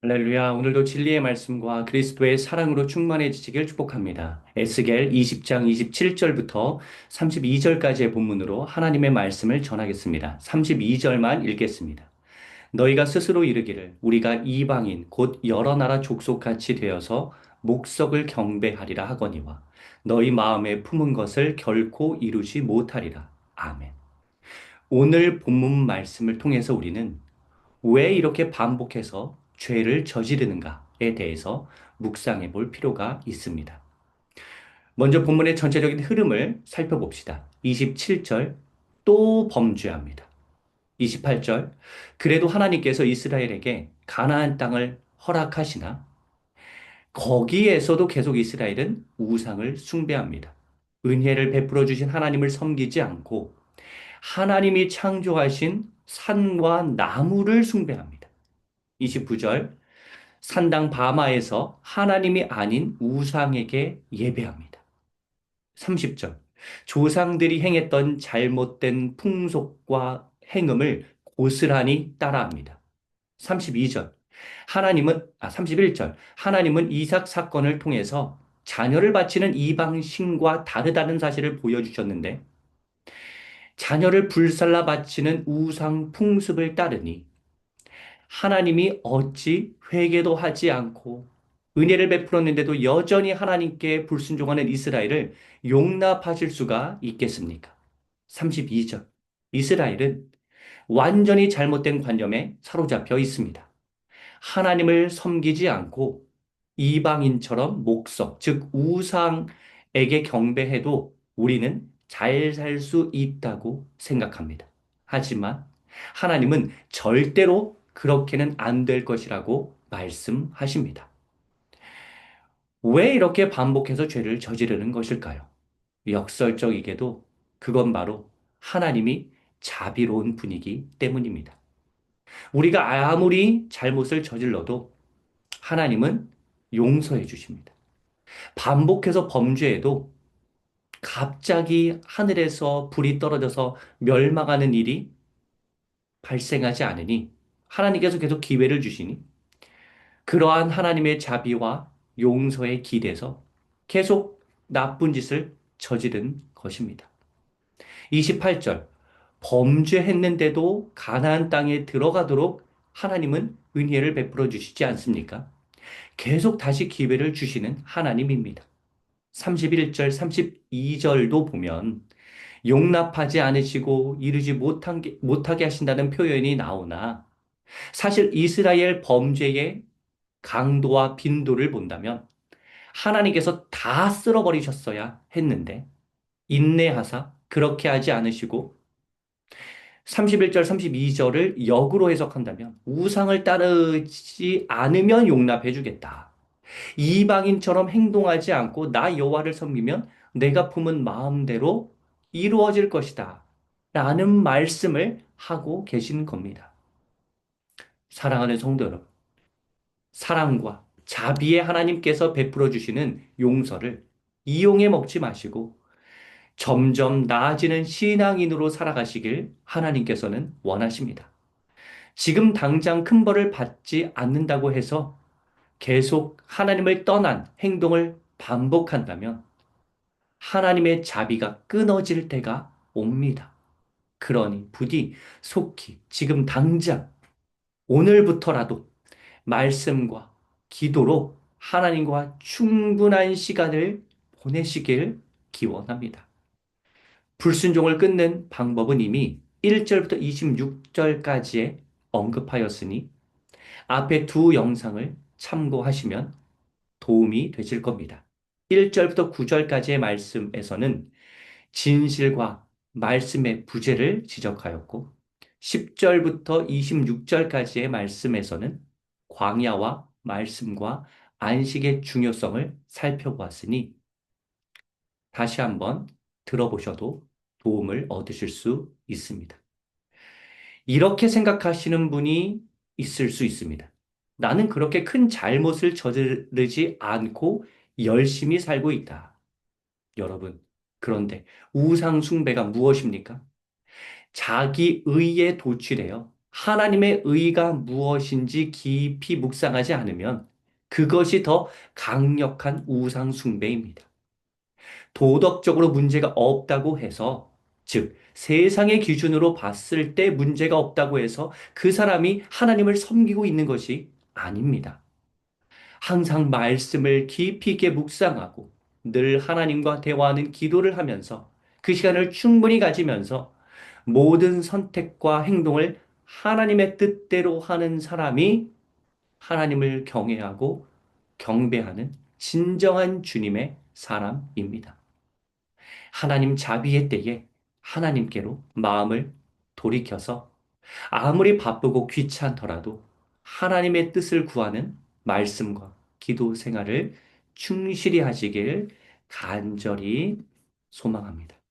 할렐루야. 오늘도 진리의 말씀과 그리스도의 사랑으로 충만해지시길 축복합니다. 에스겔 20장 27절부터 32절까지의 본문으로 하나님의 말씀을 전하겠습니다. 32절만 읽겠습니다. 너희가 스스로 이르기를 우리가 이방인 곧 여러 나라 족속같이 되어서 목석을 경배하리라 하거니와 너희 마음에 품은 것을 결코 이루지 못하리라. 아멘. 오늘 본문 말씀을 통해서 우리는 왜 이렇게 반복해서 죄를 저지르는가에 대해서 묵상해 볼 필요가 있습니다. 먼저 본문의 전체적인 흐름을 살펴봅시다. 27절, 또 범죄합니다. 28절, 그래도 하나님께서 이스라엘에게 가나안 땅을 허락하시나 거기에서도 계속 이스라엘은 우상을 숭배합니다. 은혜를 베풀어 주신 하나님을 섬기지 않고 하나님이 창조하신 산과 나무를 숭배합니다. 29절, 산당 바마에서 하나님이 아닌 우상에게 예배합니다. 30절, 조상들이 행했던 잘못된 풍속과 행음을 고스란히 따라합니다. 32절, 31절, 하나님은 이삭 사건을 통해서 자녀를 바치는 이방 신과 다르다는 사실을 보여주셨는데, 자녀를 불살라 바치는 우상 풍습을 따르니 하나님이 어찌 회개도 하지 않고 은혜를 베풀었는데도 여전히 하나님께 불순종하는 이스라엘을 용납하실 수가 있겠습니까? 32절. 이스라엘은 완전히 잘못된 관념에 사로잡혀 있습니다. 하나님을 섬기지 않고 이방인처럼 목석, 즉 우상에게 경배해도 우리는 잘 살 수 있다고 생각합니다. 하지만 하나님은 절대로 그렇게는 안 될 것이라고 말씀하십니다. 왜 이렇게 반복해서 죄를 저지르는 것일까요? 역설적이게도 그건 바로 하나님이 자비로운 분이기 때문입니다. 우리가 아무리 잘못을 저질러도 하나님은 용서해 주십니다. 반복해서 범죄해도 갑자기 하늘에서 불이 떨어져서 멸망하는 일이 발생하지 않으니 하나님께서 계속 기회를 주시니 그러한 하나님의 자비와 용서에 기대서 계속 나쁜 짓을 저지른 것입니다. 28절, 범죄했는데도 가나안 땅에 들어가도록 하나님은 은혜를 베풀어 주시지 않습니까? 계속 다시 기회를 주시는 하나님입니다. 31절, 32절도 보면 용납하지 않으시고 이루지 못하게 하신다는 표현이 나오나 사실 이스라엘 범죄의 강도와 빈도를 본다면 하나님께서 다 쓸어버리셨어야 했는데 인내하사 그렇게 하지 않으시고 31절, 32절을 역으로 해석한다면 우상을 따르지 않으면 용납해 주겠다. 이방인처럼 행동하지 않고 나 여호와를 섬기면 내가 품은 마음대로 이루어질 것이다. 라는 말씀을 하고 계신 겁니다. 사랑하는 성도 여러분, 사랑과 자비의 하나님께서 베풀어 주시는 용서를 이용해 먹지 마시고 점점 나아지는 신앙인으로 살아가시길 하나님께서는 원하십니다. 지금 당장 큰 벌을 받지 않는다고 해서 계속 하나님을 떠난 행동을 반복한다면 하나님의 자비가 끊어질 때가 옵니다. 그러니 부디 속히 지금 당장 오늘부터라도 말씀과 기도로 하나님과 충분한 시간을 보내시길 기원합니다. 불순종을 끊는 방법은 이미 1절부터 26절까지에 언급하였으니 앞에 두 영상을 참고하시면 도움이 되실 겁니다. 1절부터 9절까지의 말씀에서는 진실과 말씀의 부재를 지적하였고 10절부터 26절까지의 말씀에서는 광야와 말씀과 안식의 중요성을 살펴보았으니 다시 한번 들어보셔도 도움을 얻으실 수 있습니다. 이렇게 생각하시는 분이 있을 수 있습니다. 나는 그렇게 큰 잘못을 저지르지 않고 열심히 살고 있다. 여러분, 그런데 우상 숭배가 무엇입니까? 자기 의에 도취되어 하나님의 의가 무엇인지 깊이 묵상하지 않으면 그것이 더 강력한 우상 숭배입니다. 도덕적으로 문제가 없다고 해서, 즉, 세상의 기준으로 봤을 때 문제가 없다고 해서 그 사람이 하나님을 섬기고 있는 것이 아닙니다. 항상 말씀을 깊이 있게 묵상하고 늘 하나님과 대화하는 기도를 하면서 그 시간을 충분히 가지면서 모든 선택과 행동을 하나님의 뜻대로 하는 사람이 하나님을 경외하고 경배하는 진정한 주님의 사람입니다. 하나님 자비의 때에 하나님께로 마음을 돌이켜서 아무리 바쁘고 귀찮더라도 하나님의 뜻을 구하는 말씀과 기도 생활을 충실히 하시길 간절히 소망합니다.